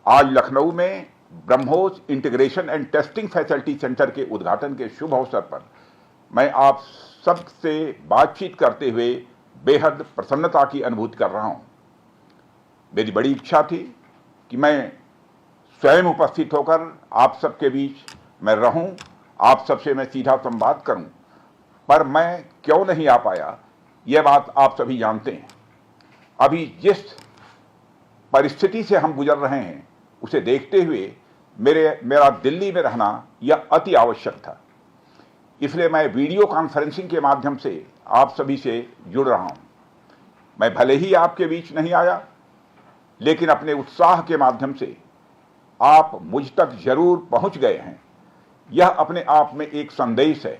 आज लखनऊ में BrahMos integration and testing facility centre के उद्घाटन के शुभ अवसर पर मैं आप सबसे बातचीत करते हुए बेहद प्रसन्नता की अनुभूति कर रहा हूं। मेरी बड़ी इच्छा थी कि मैं स्वयं उपस्थित होकर आप सबके बीच मैं रहूं, आप सबसे मैं सीधा संवाद करूं, पर मैं क्यों नहीं आ पाया यह बात आप सभी जानते हैं। अभी जिस परिस्थिति से हम गुजर रहे हैं उसे देखते हुए मेरा दिल्ली में रहना यह अति आवश्यक था। इसलिए मैं वीडियो कॉन्फ्रेंसिंग के माध्यम से आप सभी से जुड़ रहा हूं। मैं भले ही आपके बीच नहीं आया, लेकिन अपने उत्साह के माध्यम से आप मुझ तक जरूर पहुंच गए हैं। यह अपने आप में एक संदेश है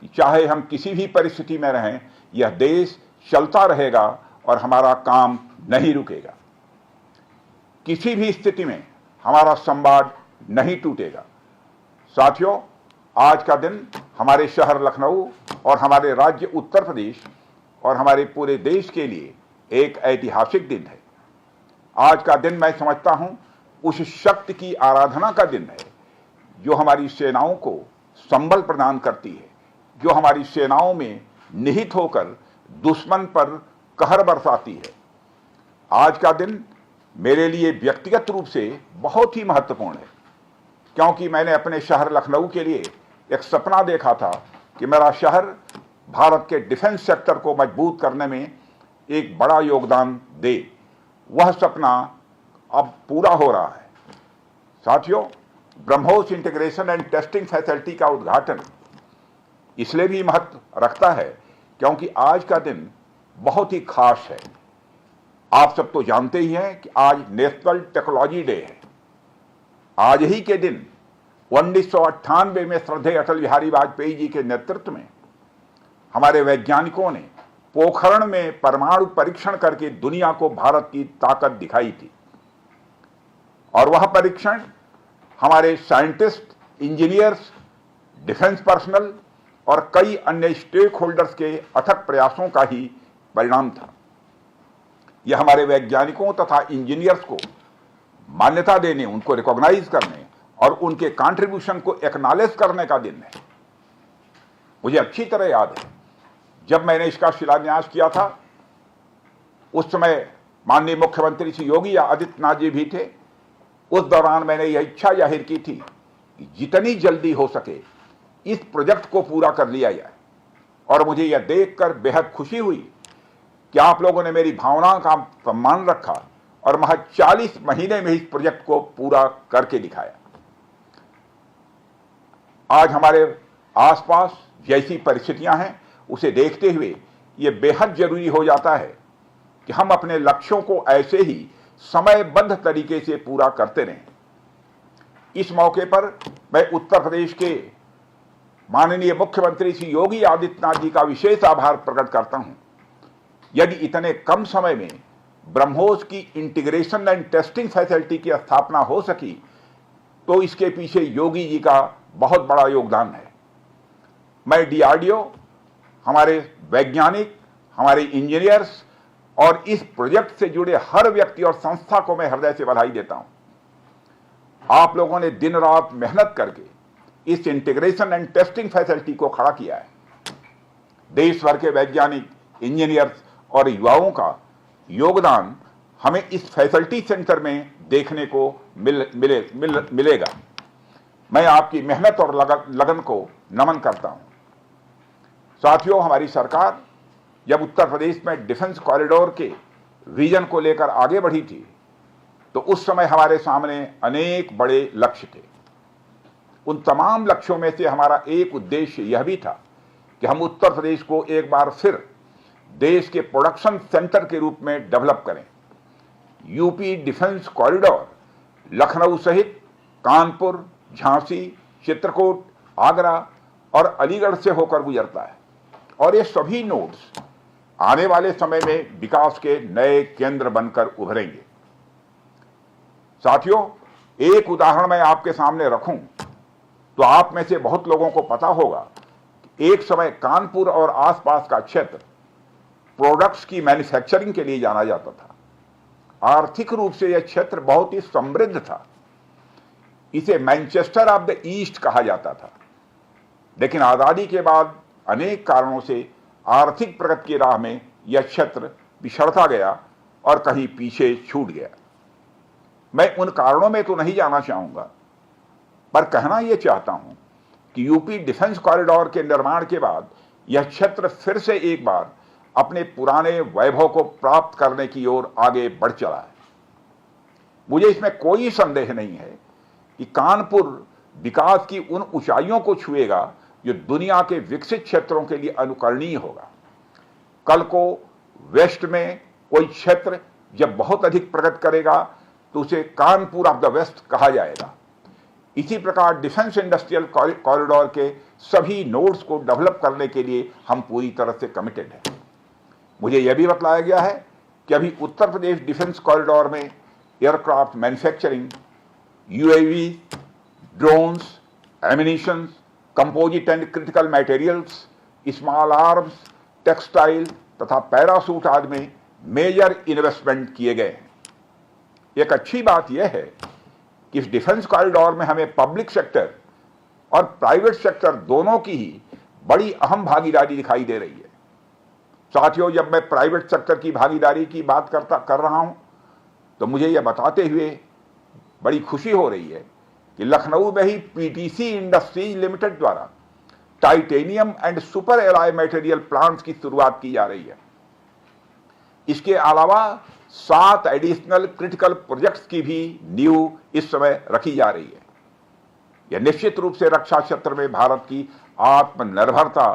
कि चाहे हम किसी भी परिस्थिति में रहें, यह देश चलता रहेगा और हमारा काम नहीं रुकेगा। किसी भी स्थिति में हमारा संवाद नहीं टूटेगा। साथियों, आज का दिन हमारे शहर लखनऊ और हमारे राज्य उत्तर प्रदेश और हमारे पूरे देश के लिए एक ऐतिहासिक दिन है। आज का दिन मैं समझता हूं उस शक्ति की आराधना का दिन है जो हमारी सेनाओं को संबल प्रदान करती है, जो हमारी सेनाओं में निहित होकर दुश्मन पर कहर बरसाती है। आज का दिन मेरे लिए व्यक्तिगत रूप से बहुत ही महत्वपूर्ण है, क्योंकि मैंने अपने शहर लखनऊ के लिए एक सपना देखा था कि मेरा शहर भारत के डिफेंस सेक्टर को मजबूत करने में एक बड़ा योगदान दे। वह सपना अब पूरा हो रहा है। साथियों, BrahMos integration and testing facility का उद्घाटन इसलिए भी महत्व रखता है क्योंकि आज का दिन बहुत ही खास है। आप सब तो जानते ही हैं कि आज नेशनल टेक्नोलॉजी डे है। आज ही के दिन 1998 में श्रद्धेय अटल बिहारी वाजपेयी जी के नेतृत्व में हमारे वैज्ञानिकों ने पोखरण में परमाणु परीक्षण करके दुनिया को भारत की ताकत दिखाई थी। और वह परीक्षण हमारे साइंटिस्ट, इंजीनियर्स, डिफेंस पर्सनल और कई अन्य स्टेक होल्डर्स के अथक प्रयासों का ही परिणाम था। यह हमारे वैज्ञानिकों तथा इंजीनियर्स को मान्यता देने, उनको रिकॉग्नाइज करने और उनके कंट्रीब्यूशन को एक्नॉलेज करने का दिन है। मुझे अच्छी तरह याद है जब मैंने इसका शिलान्यास किया था, उस समय माननीय मुख्यमंत्री श्री योगी आदित्यनाथ जी भी थे। उस दौरान मैंने यह इच्छा जाहिर की थी कि जितनी जल्दी हो सके इस प्रोजेक्ट को पूरा कर लिया जाए। और मुझे यह देखकर बेहद खुशी हुई कि आप लोगों ने मेरी भावना का सम्मान रखा और महज 40 महीने में इस प्रोजेक्ट को पूरा करके दिखाया। आज हमारे आसपास जैसी परिस्थितियां हैं उसे देखते हुए यह बेहद जरूरी हो जाता है कि हम अपने लक्ष्यों को ऐसे ही समयबद्ध तरीके से पूरा करते रहें। इस मौके पर मैं उत्तर प्रदेश के माननीय मुख्यमंत्री श्री योगी आदित्यनाथ जी का विशेष आभार प्रकट करता हूं। यदि इतने कम समय में ब्रह्मोस की इंटीग्रेशन एंड टेस्टिंग फैसिलिटी की स्थापना हो सकी तो इसके पीछे योगी जी का बहुत बड़ा योगदान है। मैं डीआरडीओ, हमारे वैज्ञानिक, हमारे इंजीनियर्स और इस प्रोजेक्ट से जुड़े हर व्यक्ति और संस्था को मैं हृदय से बधाई देता हूं। आप लोगों ने दिन रात मेहनत करके इस इंटीग्रेशन एंड टेस्टिंग फैसिलिटी को खड़ा किया है। देश भर के वैज्ञानिक, इंजीनियर्स और युवाओं का योगदान हमें इस फैसिलिटी सेंटर में देखने को मिलेगा। मैं आपकी मेहनत और लगन को नमन करता हूं। साथियों, हमारी सरकार जब उत्तर प्रदेश में डिफेंस कॉरिडोर के विजन को लेकर आगे बढ़ी थी तो उस समय हमारे सामने अनेक बड़े लक्ष्य थे। उन तमाम लक्ष्यों में से हमारा एक उद्देश्य यह भी था कि हम उत्तर प्रदेश को एक बार फिर देश के प्रोडक्शन सेंटर के रूप में डेवलप करें। यूपी डिफेंस कॉरिडोर लखनऊ सहित कानपुर, झांसी, चित्रकूट, आगरा और अलीगढ़ से होकर गुजरता है और ये सभी नोड्स आने वाले समय में विकास के नए केंद्र बनकर उभरेंगे। साथियों, एक उदाहरण मैं आपके सामने रखूं तो आप में से बहुत लोगों को पता होगा कि एक समय कानपुर और आसपास का क्षेत्र प्रोडक्ट्स की मैन्युफैक्चरिंग के लिए जाना जाता था। आर्थिक रूप से यह क्षेत्र बहुत ही समृद्ध था। इसे मैनचेस्टर ऑफ द ईस्ट कहा जाता था। लेकिन आजादी के बाद अनेक कारणों से आर्थिक प्रगति की राह में यह क्षेत्र पिछड़ता गया और कहीं पीछे छूट गया। मैं उन कारणों में तो नहीं जाना चाहूंगा, पर कहना यह चाहता हूं कि यूपी डिफेंस कॉरिडोर के निर्माण के बाद यह क्षेत्र फिर से एक बार अपने पुराने वैभव को प्राप्त करने की ओर आगे बढ़ चला है। मुझे इसमें कोई संदेह नहीं है कि कानपुर विकास की उन ऊंचाइयों को छुएगा जो दुनिया के विकसित क्षेत्रों के लिए अनुकरणीय होगा। कल को वेस्ट में कोई क्षेत्र जब बहुत अधिक प्रगति करेगा तो उसे कानपुर ऑफ द वेस्ट कहा जाएगा। इसी प्रकार डिफेंस इंडस्ट्रियल कॉरिडोर के सभी नोड्स को डेवलप करने के लिए हम पूरी तरह से कमिटेड हैं। मुझे यह भी बतलाया गया है कि अभी उत्तर प्रदेश डिफेंस कॉरिडोर में aircraft manufacturing, UAV, drones, ammunitions, composite and critical materials, small arms, textile तथा पैरासूट आदि में मेजर इन्वेस्टमेंट किए गए हैं। एक अच्छी बात यह है कि इस डिफेंस कॉरिडोर में हमें पब्लिक सेक्टर और प्राइवेट सेक्टर दोनों की ही बड़ी अहम भागीदारी दिखाई दे रही है। साथियों, जब मैं प्राइवेट सेक्टर की भागीदारी की बात कर रहा हूं तो मुझे यह बताते हुए बड़ी खुशी हो रही है कि लखनऊ में ही पीटीसी इंडस्ट्रीज लिमिटेड द्वारा titanium and super alloy material plants की शुरुआत की जा रही है। इसके अलावा 7 एडिशनल क्रिटिकल प्रोजेक्ट्स की भी नींव इस समय रखी जा रही है। यह निश्चित रूप से रक्षा क्षेत्र में भारत की आत्मनिर्भरता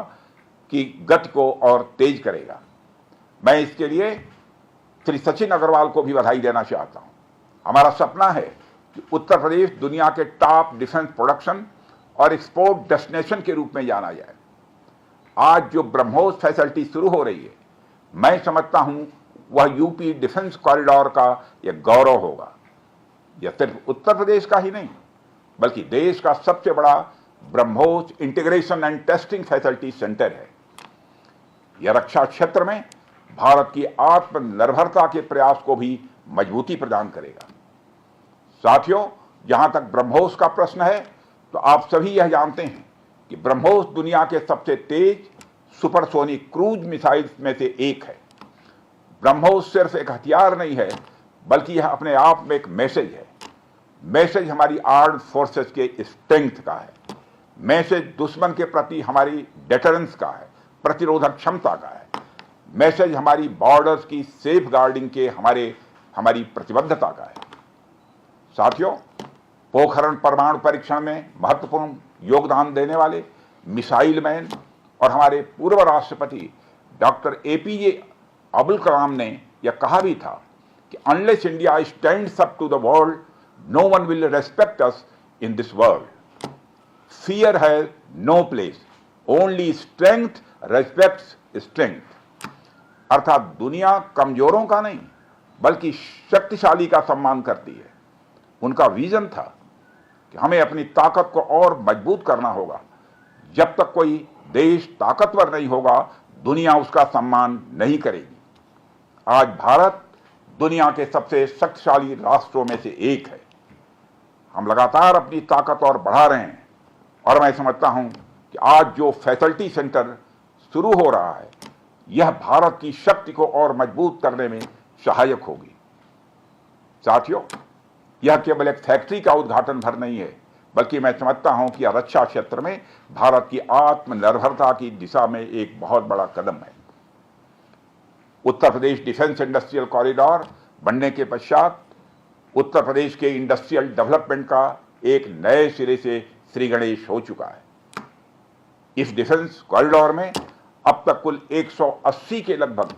की गति को और तेज करेगा। मैं इसके लिए श्री सचिन अग्रवाल को भी बधाई देना चाहता हूं। हमारा सपना है कि उत्तर प्रदेश दुनिया के टॉप डिफेंस प्रोडक्शन और एक्सपोर्ट डेस्टिनेशन के रूप में जाना जाए। आज जो ब्रह्मोस फैसिलिटी शुरू हो रही है, मैं समझता हूं वह यूपी डिफेंस कॉरिडोर का यह गौरव होगा। यह सिर्फ उत्तर प्रदेश का ही नहीं बल्कि देश का सबसे बड़ा BrahMos integration and testing facility centre है। यह रक्षा क्षेत्र में भारत की आत्मनिर्भरता के प्रयास को भी मजबूती प्रदान करेगा। साथियों, जहां तक ब्रह्मोस का प्रश्न है तो आप सभी यह जानते हैं कि ब्रह्मोस दुनिया के सबसे तेज सुपरसोनिक क्रूज मिसाइल्स में से एक है। ब्रह्मोस सिर्फ एक हथियार नहीं है बल्कि यह अपने आप में एक मैसेज है। मैसेज हमारी आर्म्ड फोर्सेस के स्ट्रेंथ का है। मैसेज दुश्मन के प्रति हमारी डेटरेंस का है, प्रतिरोधक क्षमता का है। मैसेज हमारी बॉर्डर्स की सेफ गार्डिंग के हमारी प्रतिबद्धता का है। साथियों, पोखरण परमाणु परीक्षण में महत्वपूर्ण योगदान देने वाले मिसाइल मैन और हमारे पूर्व राष्ट्रपति डॉक्टर एपीजे अब्दुल कलाम ने यह कहा भी था कि unless India stands up to the world, no one will respect us in this world. Fear has no place, only strength respects strength. अर्थात दुनिया कमजोरों का नहीं बल्कि शक्तिशाली का सम्मान करती है। उनका विजन था कि हमें अपनी ताकत को और मजबूत करना होगा। जब तक कोई देश ताकतवर नहीं होगा, दुनिया उसका सम्मान नहीं करेगी। आज भारत दुनिया के सबसे शक्तिशाली राष्ट्रों में से एक है। हम लगातार अपनी ताकत और बढ़ा रहे हैं और मैं समझता हूं कि आज जो फैसिलिटी सेंटर शुरू हो रहा है, यह भारत की शक्ति को और मजबूत करने में सहायक होगी। साथियों, यह केवल एक फैक्ट्री का उद्घाटन भर नहीं है बल्कि मैं समझता हूं कि रक्षा क्षेत्र में भारत की आत्मनिर्भरता की दिशा में एक बहुत बड़ा कदम है। उत्तर प्रदेश डिफेंस इंडस्ट्रियल कॉरिडोर बनने के पश्चात उत्तर प्रदेश के इंडस्ट्रियल डेवलपमेंट का एक नए सिरे से श्री गणेश हो चुका है। इस डिफेंस कॉरिडोर में अब तक कुल 180 के लगभग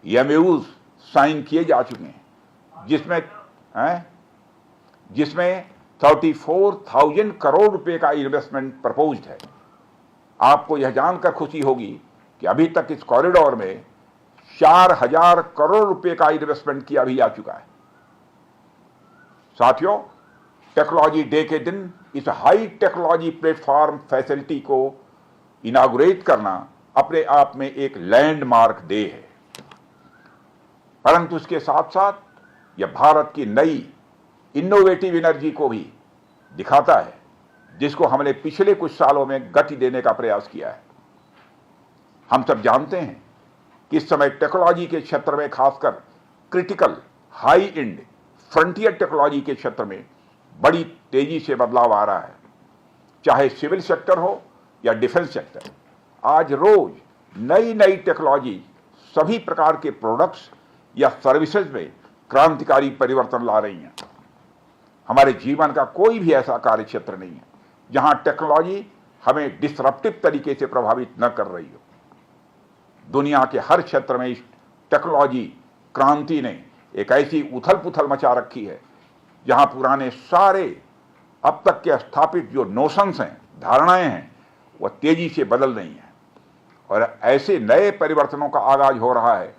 एमओयूज साइन किए जा चुके हैं, जिसमें 34,000 करोड़ रुपए का इन्वेस्टमेंट प्रपोज्ड है। आपको यह जानकर खुशी होगी कि अभी तक इस कॉरिडोर में 4,000 करोड़ रुपए का इन्वेस्टमेंट किया भी जा चुका है। साथियों, टेक्नोलॉजी डे के दिन इस हाई टेक्नोलॉजी प्लेटफॉर्म फैसिलिटी को इनागुरेट करना अपने आप में एक लैंडमार्क डे है। परंतु इसके साथ साथ यह भारत की नई इनोवेटिव एनर्जी को भी दिखाता है, जिसको हमने पिछले कुछ सालों में गति देने का प्रयास किया है। हम सब जानते हैं कि इस समय टेक्नोलॉजी के क्षेत्र में, खासकर critical high and frontier technology के क्षेत्र में बड़ी तेजी से बदलाव आ रहा है। चाहे सिविल सेक्टर हो या डिफेंस सेक्टर, आज रोज नई नई टेक्नोलॉजी सभी प्रकार के प्रोडक्ट्स या सर्विसेज में क्रांतिकारी परिवर्तन ला रही हैं। हमारे जीवन का कोई भी ऐसा कार्य क्षेत्र नहीं है जहां टेक्नोलॉजी हमें डिसरप्टिव तरीके से प्रभावित न कर रही हो। दुनिया के हर क्षेत्र में इस टेक्नोलॉजी क्रांति ने एक ऐसी उथल पुथल मचा रखी है जहां पुराने सारे अब तक के स्थापित जो नोशंस हैं, धारणाएं हैं, वह तेजी से बदल रही हैं और ऐसे नए परिवर्तनों का आगाज हो रहा है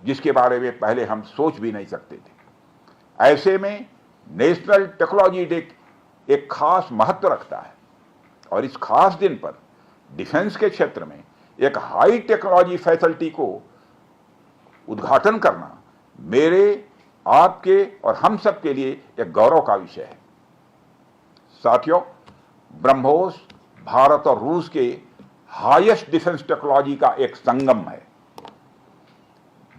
जिसके बारे में पहले हम सोच भी नहीं सकते थे। ऐसे में नेशनल टेक्नोलॉजी डे एक खास महत्व रखता है और इस खास दिन पर डिफेंस के क्षेत्र में एक हाई टेक्नोलॉजी फैसिलिटी को उद्घाटन करना मेरे, आपके और हम सब के लिए एक गौरव का विषय है। साथियों, ब्रह्मोस भारत और रूस के हाईएस्ट डिफेंस टेक्नोलॉजी का एक संगम है।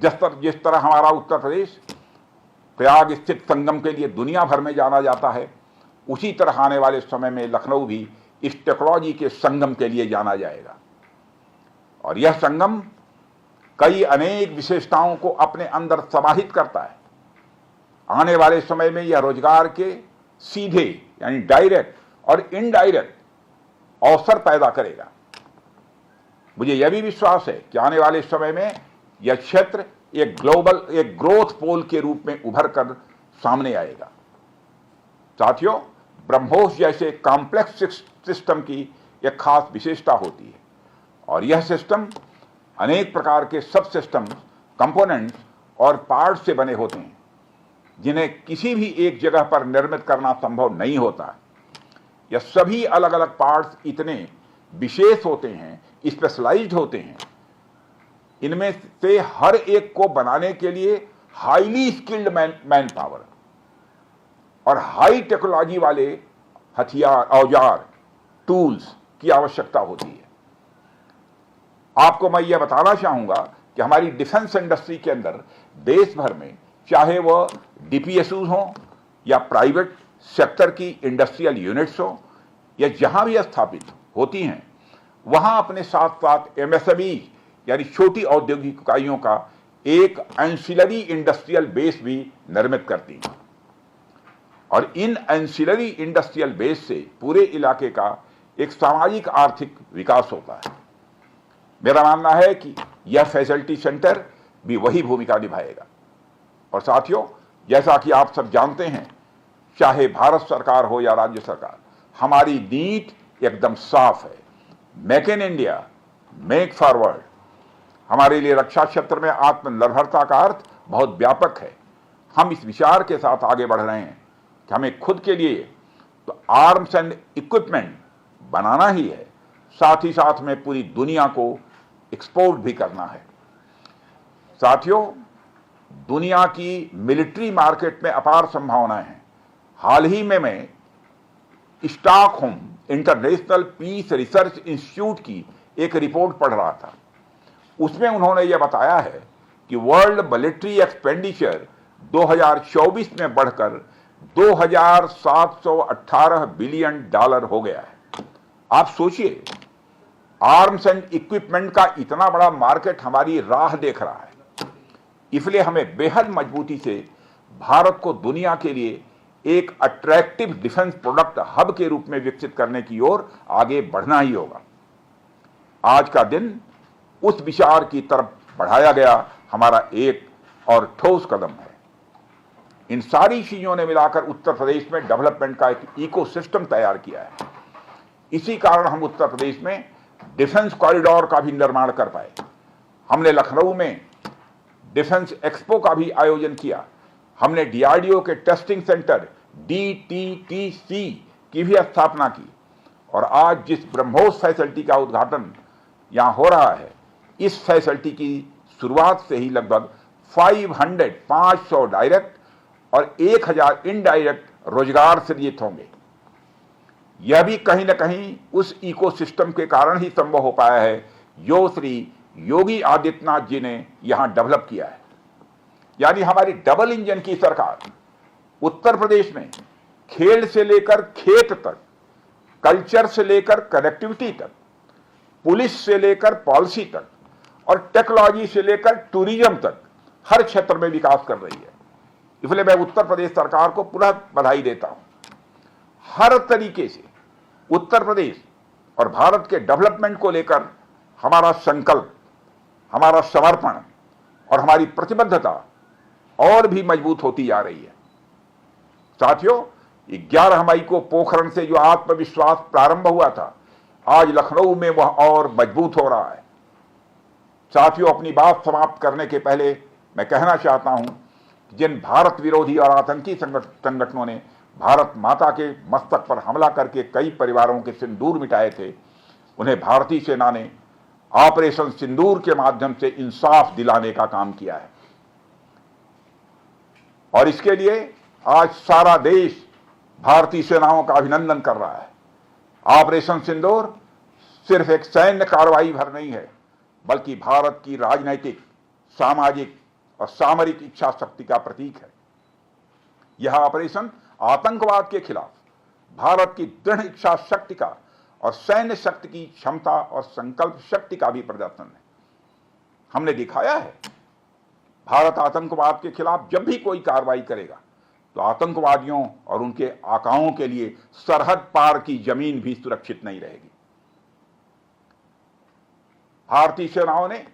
जिस तरह हमारा उत्तर प्रदेश प्रयाग स्थित संगम के लिए दुनिया भर में जाना जाता है, उसी तरह आने वाले समय में लखनऊ भी इस टेक्नोलॉजी के संगम के लिए जाना जाएगा और यह संगम कई अनेक विशेषताओं को अपने अंदर समाहित करता है। आने वाले समय में यह रोजगार के सीधे यानी डायरेक्ट और इनडायरेक्ट अवसर पैदा करेगा। मुझे यह भी विश्वास है कि आने वाले समय में यह क्षेत्र एक ग्रोथ पोल के रूप में उभर कर सामने आएगा। साथियों, ब्रह्मोस जैसे कॉम्प्लेक्स सिस्टम की एक खास विशेषता होती है और यह सिस्टम अनेक प्रकार के सब सिस्टम, कंपोनेंट्स और पार्ट्स से बने होते हैं जिन्हें किसी भी एक जगह पर निर्मित करना संभव नहीं होता है। यह सभी अलग अलग पार्ट्स इतने विशेष होते हैं, स्पेशलाइज्ड होते हैं, इनमें से हर एक को बनाने के लिए हाईली स्किल्ड मैन पावर और हाई टेक्नोलॉजी वाले हथियार, औजार, टूल्स की आवश्यकता होती है। आपको मैं यह बताना चाहूंगा कि हमारी डिफेंस इंडस्ट्री के अंदर देश भर में, चाहे वह डीपीएसयू हो या प्राइवेट सेक्टर की इंडस्ट्रियल यूनिट्स हो या जहां भी स्थापित होती हैं, वहां अपने साथ साथ एमएसएमई यानी छोटी औद्योगिक इकाइयों का एक एंसिलरी इंडस्ट्रियल बेस भी निर्मित करती हैं और इन एंसिलरी इंडस्ट्रियल बेस से पूरे इलाके का एक सामाजिक आर्थिक विकास होता है। मेरा मानना है कि यह फैसिलिटी सेंटर भी वही भूमिका निभाएगा। और साथियों, जैसा कि आप सब जानते हैं, चाहे भारत सरकार हो या राज्य सरकार, हमारी नीति एकदम साफ है। Make in India, make forward. हमारे लिए रक्षा क्षेत्र में आत्मनिर्भरता का अर्थ बहुत व्यापक है। हम इस विचार के साथ आगे बढ़ रहे हैं कि हमें खुद के लिए तो आर्म्स एंड इक्विपमेंट बनाना ही है, साथ ही साथ में पूरी दुनिया को एक्सपोर्ट भी करना है। साथियों, दुनिया की मिलिट्री मार्केट में अपार संभावनाएं हैं। हाल ही में मैं Stockholm International Peace Research Institute की एक रिपोर्ट पढ़ रहा था। उसमें उन्होंने यह बताया है कि वर्ल्ड मिलिट्री एक्सपेंडिचर 2024 में बढ़कर $2,718 बिलियन हो गया है। आप सोचिए, आर्म्स एंड इक्विपमेंट का इतना बड़ा मार्केट हमारी राह देख रहा है। इसलिए हमें बेहद मजबूती से भारत को दुनिया के लिए एक अट्रैक्टिव डिफेंस प्रोडक्ट हब के रूप में विकसित करने की ओर आगे बढ़ना ही होगा। आज का दिन उस विचार की तरफ बढ़ाया गया हमारा एक और ठोस कदम है। इन सारी चीजों ने मिलाकर उत्तर प्रदेश में डेवलपमेंट का एक इकोसिस्टम तैयार किया है। इसी कारण हम उत्तर प्रदेश में डिफेंस कॉरिडोर का भी निर्माण कर पाए। हमने लखनऊ में डिफेंस एक्सपो का भी आयोजन किया। हमने डीआरडीओ के टेस्टिंग सेंटर DTTC की भी स्थापना की और आज जिस ब्रह्मोस फैसिलिटी का उद्घाटन यहां हो रहा है, इस फैसिलिटी की शुरुआत से ही लगभग 500 डायरेक्ट और 1000 इनडायरेक्ट रोजगार सृजित होंगे। यह भी कहीं न कहीं उस इकोसिस्टम के कारण ही संभव हो पाया है जो श्री योगी आदित्यनाथ जी ने यहां डेवलप किया है। यानी हमारी डबल इंजन की सरकार उत्तर प्रदेश में खेल से लेकर खेत तक, कल्चर से लेकर कनेक्टिविटी तक, पुलिस से लेकर पॉलिसी तक और टेक्नोलॉजी से लेकर टूरिज्म तक हर क्षेत्र में विकास कर रही है। इसलिए मैं उत्तर प्रदेश सरकार को पुनः बधाई देता हूं। हर तरीके से उत्तर प्रदेश और भारत के डेवलपमेंट को लेकर हमारा संकल्प, हमारा समर्पण और हमारी प्रतिबद्धता और भी मजबूत होती जा रही है। साथियों, 11 मई को पोखरण से जो आत्मविश्वास प्रारंभ हुआ था, आज लखनऊ में वह और मजबूत हो रहा है। साथियों, अपनी बात समाप्त करने के पहले मैं कहना चाहता हूं कि जिन भारत विरोधी और आतंकी संगठनों ने भारत माता के मस्तक पर हमला करके कई परिवारों के सिंदूर मिटाए थे, उन्हें भारतीय सेना ने ऑपरेशन सिंदूर के माध्यम से इंसाफ दिलाने का काम किया है। और इसके लिए आज सारा देश भारतीय सेनाओं का अभिनंदन कर रहा है। ऑपरेशन सिंदूर सिर्फ एक सैन्य कार्रवाई भर नहीं है, बल्कि भारत की राजनैतिक, सामाजिक और सामरिक इच्छा शक्ति का प्रतीक है। यह ऑपरेशन आतंकवाद के खिलाफ भारत की दृढ़ इच्छा शक्ति का और सैन्य शक्ति की क्षमता और संकल्प शक्ति का भी प्रदर्शन है। हमने दिखाया है, भारत आतंकवाद के खिलाफ जब भी कोई कार्रवाई करेगा तो आतंकवादियों और उनके आकाओं के लिए सरहद पार की जमीन भी सुरक्षित नहीं रहेगी। भारतीय सेनाओं ने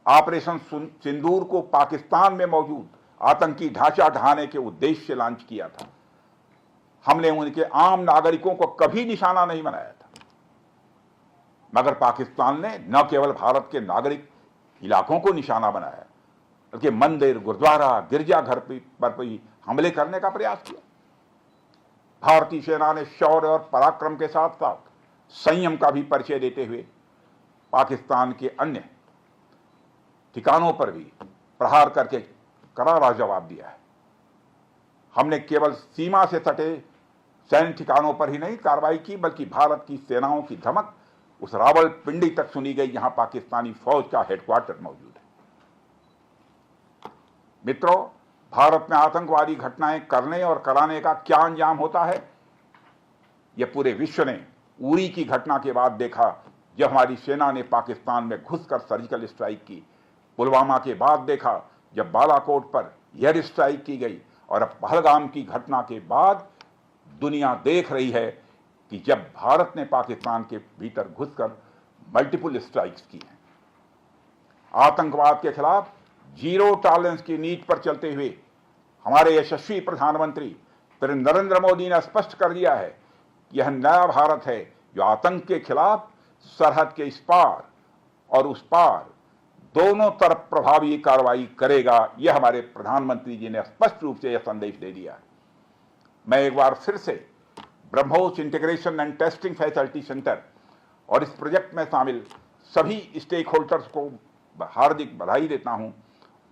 ऑपरेशन सिंदूर को पाकिस्तान में मौजूद आतंकी ढांचा ढहाने के उद्देश्य से लॉन्च किया था। हमने उनके आम नागरिकों को कभी निशाना नहीं बनाया था, मगर पाकिस्तान ने न केवल भारत के नागरिक इलाकों को निशाना बनाया, बल्कि मंदिर, गुरुद्वारा, गिरजाघर पर भी हमले करने का प्रयास किया। भारतीय सेना ने शौर्य और पराक्रम के साथ साथ संयम का भी परिचय देते हुए पाकिस्तान के अन्य ठिकानों पर भी प्रहार करके करारा जवाब दिया है। हमने केवल सीमा से सटे सैन्य ठिकानों पर ही नहीं कार्रवाई की, बल्कि भारत की सेनाओं की धमक उस रावलपिंडी तक सुनी गई जहां पाकिस्तानी फौज का हेडक्वार्टर मौजूद है। मित्रों, भारत में आतंकवादी घटनाएं करने और कराने का क्या अंजाम होता है, यह पूरे विश्व ने उरी की घटना के बाद देखा, जब हमारी सेना ने पाकिस्तान में घुसकर सर्जिकल स्ट्राइक की। पुलवामा के बाद देखा, जब बालाकोट पर एयर स्ट्राइक की गई, और अब पहलगाम की घटना के बाद दुनिया देख रही है कि जब भारत ने पाकिस्तान के भीतर घुसकर मल्टीपल स्ट्राइक्स की हैं। आतंकवाद के खिलाफ जीरो टॉलरेंस की नीति पर चलते हुए हमारे यशस्वी प्रधानमंत्री नरेंद्र मोदी ने स्पष्ट कर दिया है कि यह नया भारत है जो आतंक के खिलाफ सरहद के इस पार और उस पार दोनों तरफ प्रभावी कार्रवाई करेगा। यह हमारे प्रधानमंत्री जी ने स्पष्ट रूप से यह संदेश दे दिया है। मैं एक बार फिर से BrahMos integration and testing facility centre और इस प्रोजेक्ट में शामिल सभी स्टेक होल्डर्स को हार्दिक बधाई देता हूं।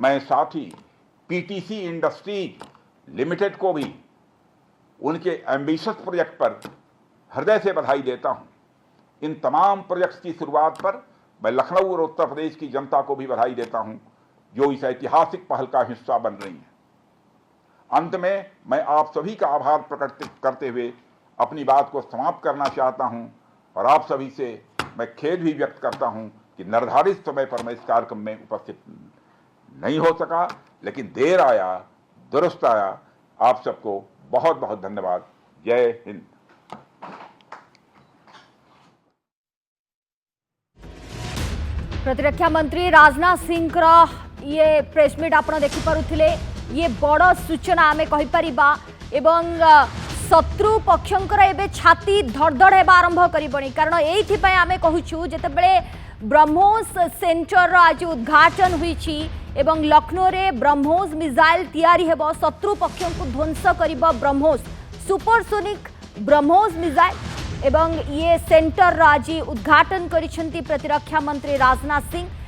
मैं साथ ही पीटीसी इंडस्ट्रीज लिमिटेड को भी उनके एम्बिशियस प्रोजेक्ट पर हृदय से बधाई देता हूं। इन तमाम प्रोजेक्ट्स की शुरुआत पर मैं लखनऊ और उत्तर प्रदेश की जनता को भी बधाई देता हूं, जो इस ऐतिहासिक पहल का हिस्सा बन रही है। अंत में मैं आप सभी का आभार प्रकट करते हुए अपनी बात को समाप्त करना चाहता हूं, और आप सभी से मैं खेद भी व्यक्त करता हूं कि निर्धारित समय पर मैं इस कार्यक्रम में उपस्थित नहीं हो सका, लेकिन देर आया दुरुस्त आया। आप सबको बहुत बहुत धन्यवाद। जय हिंद। प्रतिरक्षा मंत्री राजनाथ सिंह ये प्रेसमिट आप देखि पारुथिले, ये बड़ सूचना आमे कहि परिबा एवं शत्रु पक्षंकर एबे छाती धड़धड़ हेबा आरंभ करिबणी। कारण एइथिपय आमे कहूछु जेतेबेले ब्रह्मोस सेंटर आज उद्घाटन होईछि एवं लखनऊ रे ब्रह्मोस मिसाइल तैयारी हेबो, शत्रु पक्षों को ध्वंस करिबो ब्रह्मोस सुपरसोनिक ब्रह्मोस मिसाइल एवं ये सेंटर आज उद्घाटन करिसेंती प्रतिरक्षा मंत्री राजनाथ सिंह।